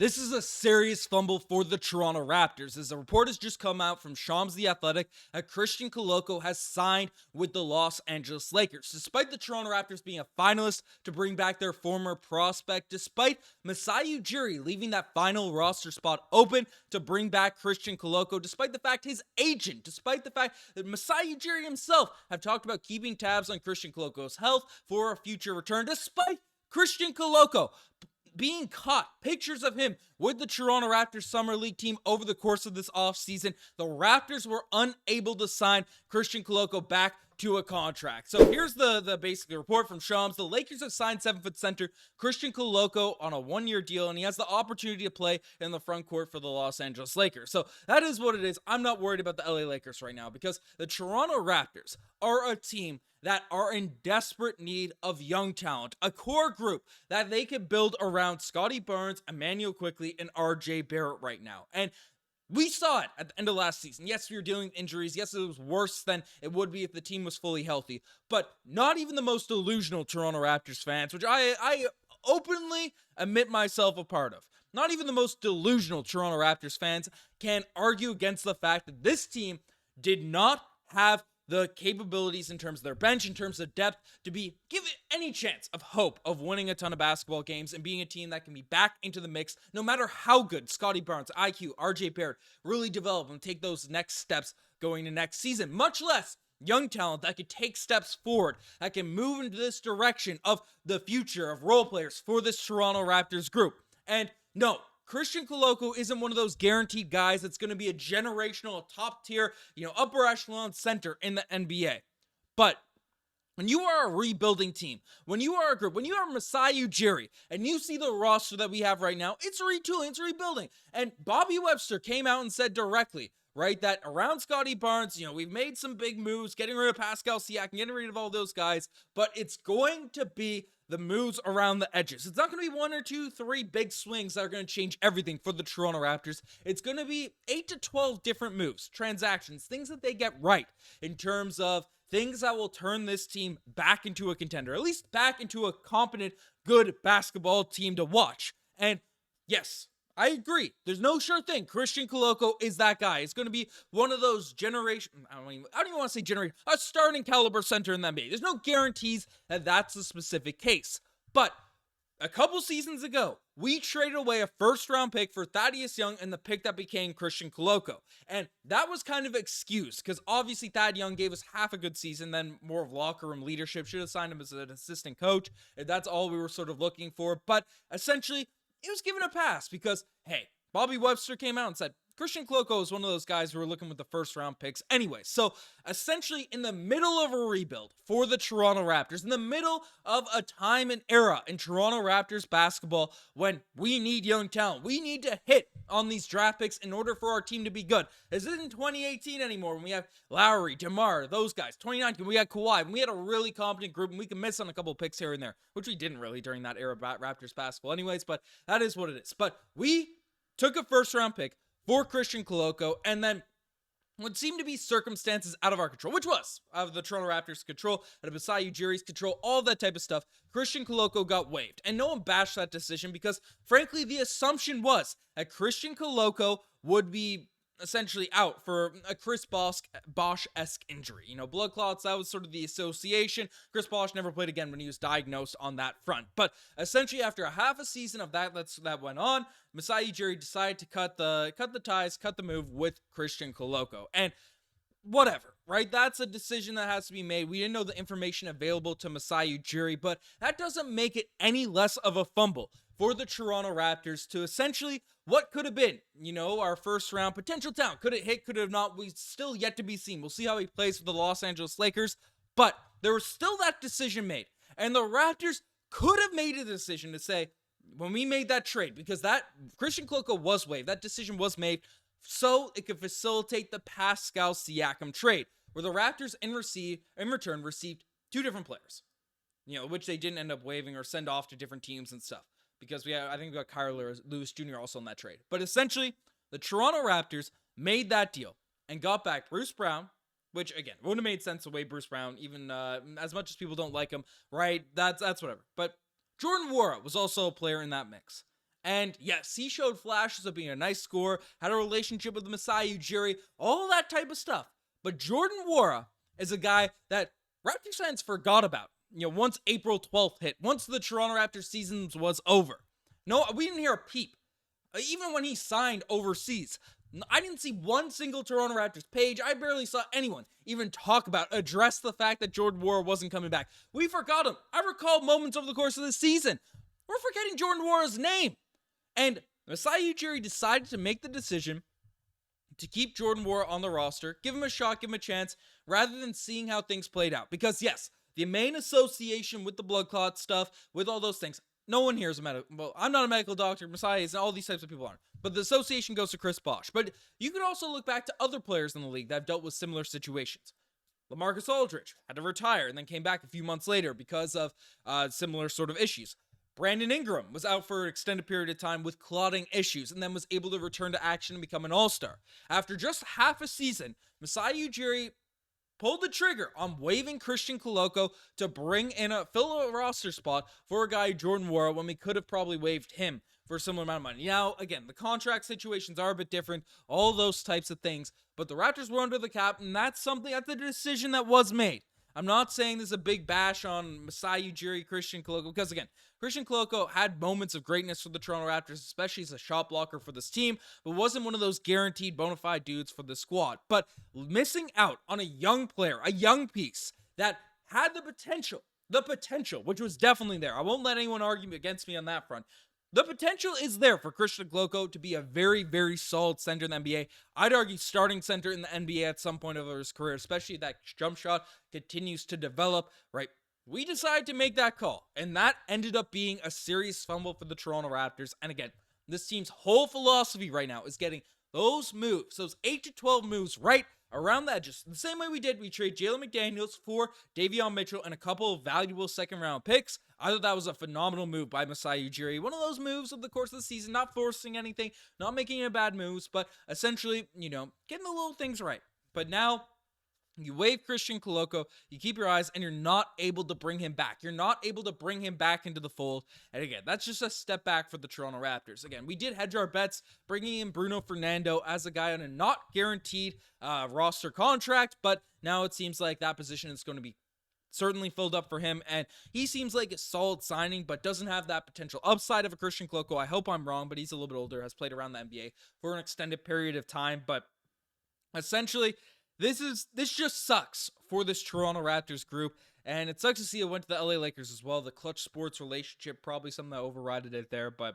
This is a serious fumble for the Toronto Raptors, as a report has just come out from Shams The Athletic that Christian Koloko has signed with the Los Angeles Lakers. Despite the Toronto Raptors being a finalist to bring back their former prospect, despite Masai Ujiri leaving that final roster spot open to bring back Christian Koloko, despite the fact his agent, despite the fact that Masai Ujiri himself have talked about keeping tabs on Christian Koloko's health for a future return, despite Christian Koloko being caught, pictures of him with the Toronto Raptors Summer League team over the course of this offseason, the Raptors were unable to sign Christian Koloko back to a contract. So here's the basic report from Shams. The Lakers have signed 7-foot center Christian Koloko on a one-year deal, and he has the opportunity to play in the front court for the Los Angeles Lakers. So that is what it is. I'm not worried about the LA Lakers right now because the Toronto Raptors are a team that are in desperate need of young talent, a core group that they can build around Scottie Barnes, Immanuel Quickley, and RJ Barrett right now. And we saw it at the end of last season. Yes, we were dealing with injuries. Yes, it was worse than it would be if the team was fully healthy. But not even the most delusional Toronto Raptors fans, which I openly admit myself a part of, not even the most delusional Toronto Raptors fans can argue against the fact that this team did not have the capabilities in terms of their bench, in terms of depth, to be given any chance of hope of winning a ton of basketball games and being a team that can be back into the mix no matter how good Scottie Barnes, IQ, RJ Barrett really develop and take those next steps going to next season, much less young talent that could take steps forward, that can move into this direction of the future of role players for this Toronto Raptors group. And no, Christian Koloko isn't one of those guaranteed guys that's going to be a generational, top tier, upper echelon center in the NBA. But when you are a rebuilding team, when you are a group, when you are Masai Ujiri, and you see the roster that we have right now, it's retooling, it's rebuilding. And Bobby Webster came out and said directly, right, that around Scottie Barnes, we've made some big moves, getting rid of Pascal Siakam, getting rid of all those guys, but it's going to be the moves around the edges. It's not going to be 1 or 2, 3 big swings that are going to change everything for the Toronto Raptors. It's going to be 8 to 12 different moves, transactions, things that they get right in terms of things that will turn this team back into a contender, at least back into a competent, good basketball team to watch. And yes, I agree. There's no sure thing. Christian Koloko is that guy. It's going to be one of those I don't even want to say generation, a starting caliber center in the NBA. There's no guarantees that that's a specific case. But a couple seasons ago, we traded away a first-round pick for Thaddeus Young and the pick that became Christian Koloko. And that was kind of excused because obviously Thad Young gave us half a good season, then more of locker room leadership. Should have signed him as an assistant coach. And that's all we were sort of looking for. But essentially, it was given a pass because, hey, Bobby Webster came out and said, Christian Koloko is one of those guys who were looking with the first round picks anyway. So essentially in the middle of a rebuild for the Toronto Raptors, in the middle of a time and era in Toronto Raptors basketball when we need young talent, we need to hit on these draft picks in order for our team to be good. This isn't 2018 anymore when we have Lowry, DeMar, those guys. 2019, we had Kawhi, when we had a really competent group and we can miss on a couple picks here and there, which we didn't really during that era of Raptors basketball anyways, but that is what it is. But we took a first round pick for Christian Koloko, and then what seemed to be circumstances out of our control, which was out of the Toronto Raptors' control, out of Masai Ujiri's control, all that type of stuff, Christian Koloko got waived. And no one bashed that decision because, frankly, the assumption was that Christian Koloko would be essentially out for a Chris Bosh-esque injury. Blood clots, that was sort of the association. Chris Bosh never played again when he was diagnosed on that front. But essentially, after a half a season of that went on, Masai Ujiri decided to cut the ties, cut the move with Christian Koloko. And whatever, right? That's a decision that has to be made. We didn't know the information available to Masai Ujiri, but that doesn't make it any less of a fumble for the Toronto Raptors to essentially what could have been, our first round potential talent. Could it hit? Could it have not? We still yet to be seen. We'll see how he plays for the Los Angeles Lakers, but there was still that decision made. And the Raptors could have made a decision to say, when we made that trade, because that Christian Koloko was waived, that decision was made so it could facilitate the Pascal Siakam trade, where the Raptors in return received 2 different players, which they didn't end up waiving or send off to different teams and stuff. Because I think we got Kyle Lewis Jr. also in that trade. But essentially, the Toronto Raptors made that deal and got back Bruce Brown, which, again, wouldn't have made sense to waive Bruce Brown, even as much as people don't like him, right? That's whatever. But Jordan Nwora was also a player in that mix. And yes, he showed flashes of being a nice scorer, had a relationship with Masai Ujiri, all that type of stuff. But Jordan Nwora is a guy that Raptors fans forgot about. Once April 12th hit, once the Toronto Raptors season was over. No, we didn't hear a peep. Even when he signed overseas, I didn't see one single Toronto Raptors page. I barely saw anyone even talk about, address the fact that Jordan Nwora wasn't coming back. We forgot him. I recall moments over the course of the season. We're forgetting Jordan Nwora's name. And Masai Ujiri decided to make the decision to keep Jordan Nwora on the roster, give him a shot, give him a chance, rather than seeing how things played out. Because yes, the main association with the blood clot stuff, with all those things, no one here is a medical. Well, I'm not a medical doctor. Masai is, and all these types of people aren't. But the association goes to Chris Bosh. But you could also look back to other players in the league that have dealt with similar situations. LaMarcus Aldridge had to retire and then came back a few months later because of similar sort of issues. Brandon Ingram was out for an extended period of time with clotting issues and then was able to return to action and become an all-star. After just half a season, Masai Ujiri pulled the trigger on waiving Christian Koloko to bring in fill a roster spot for a guy, Jordan Nwora, when we could have probably waived him for a similar amount of money. Now, again, the contract situations are a bit different, all those types of things, but the Raptors were under the cap, and that's a decision that was made. I'm not saying there's a big bash on Masai Ujiri, Christian Koloko, because again, Christian Koloko had moments of greatness for the Toronto Raptors, especially as a shot blocker for this team, but wasn't one of those guaranteed bona fide dudes for the squad. But missing out on a young player, a young piece that had the potential, which was definitely there. I won't let anyone argue against me on that front. The potential is there for Christian Koloko to be a very, very solid center in the NBA. I'd argue starting center in the NBA at some point of his career, especially if that jump shot continues to develop, right? We decided to make that call, and that ended up being a serious fumble for the Toronto Raptors. And again, this team's whole philosophy right now is getting those moves, those 8 to 12 moves right around the edges. The same way we trade Jalen McDaniels for Davion Mitchell and a couple of valuable second-round picks. I thought that was a phenomenal move by Masai Ujiri. One of those moves of the course of the season, not forcing anything, not making any bad moves, but essentially, getting the little things right. But now, you waive Christian Koloko, you keep your eyes, and you're not able to bring him back. You're not able to bring him back into the fold. And again, that's just a step back for the Toronto Raptors. Again, we did hedge our bets, bringing in Bruno Fernando as a guy on a not guaranteed roster contract, but now it seems like that position is going to be certainly filled up for him, and he seems like a solid signing, but doesn't have that potential upside of a Christian Koloko. I hope I'm wrong, but he's a little bit older, has played around the NBA for an extended period of time, but essentially, this just sucks for this Toronto Raptors group, and it sucks to see it went to the LA Lakers as well. The Clutch Sports relationship, probably something that overrided it there, but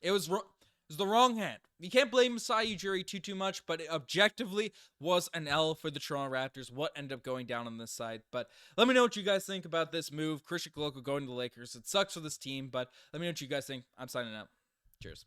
it was the wrong hand. You can't blame Masai Ujiri too much, but it objectively was an L for the Toronto Raptors, what ended up going down on this side. But let me know what you guys think about this move. Christian Koloko going to the Lakers. It sucks for this team, but let me know what you guys think. I'm signing out. Cheers.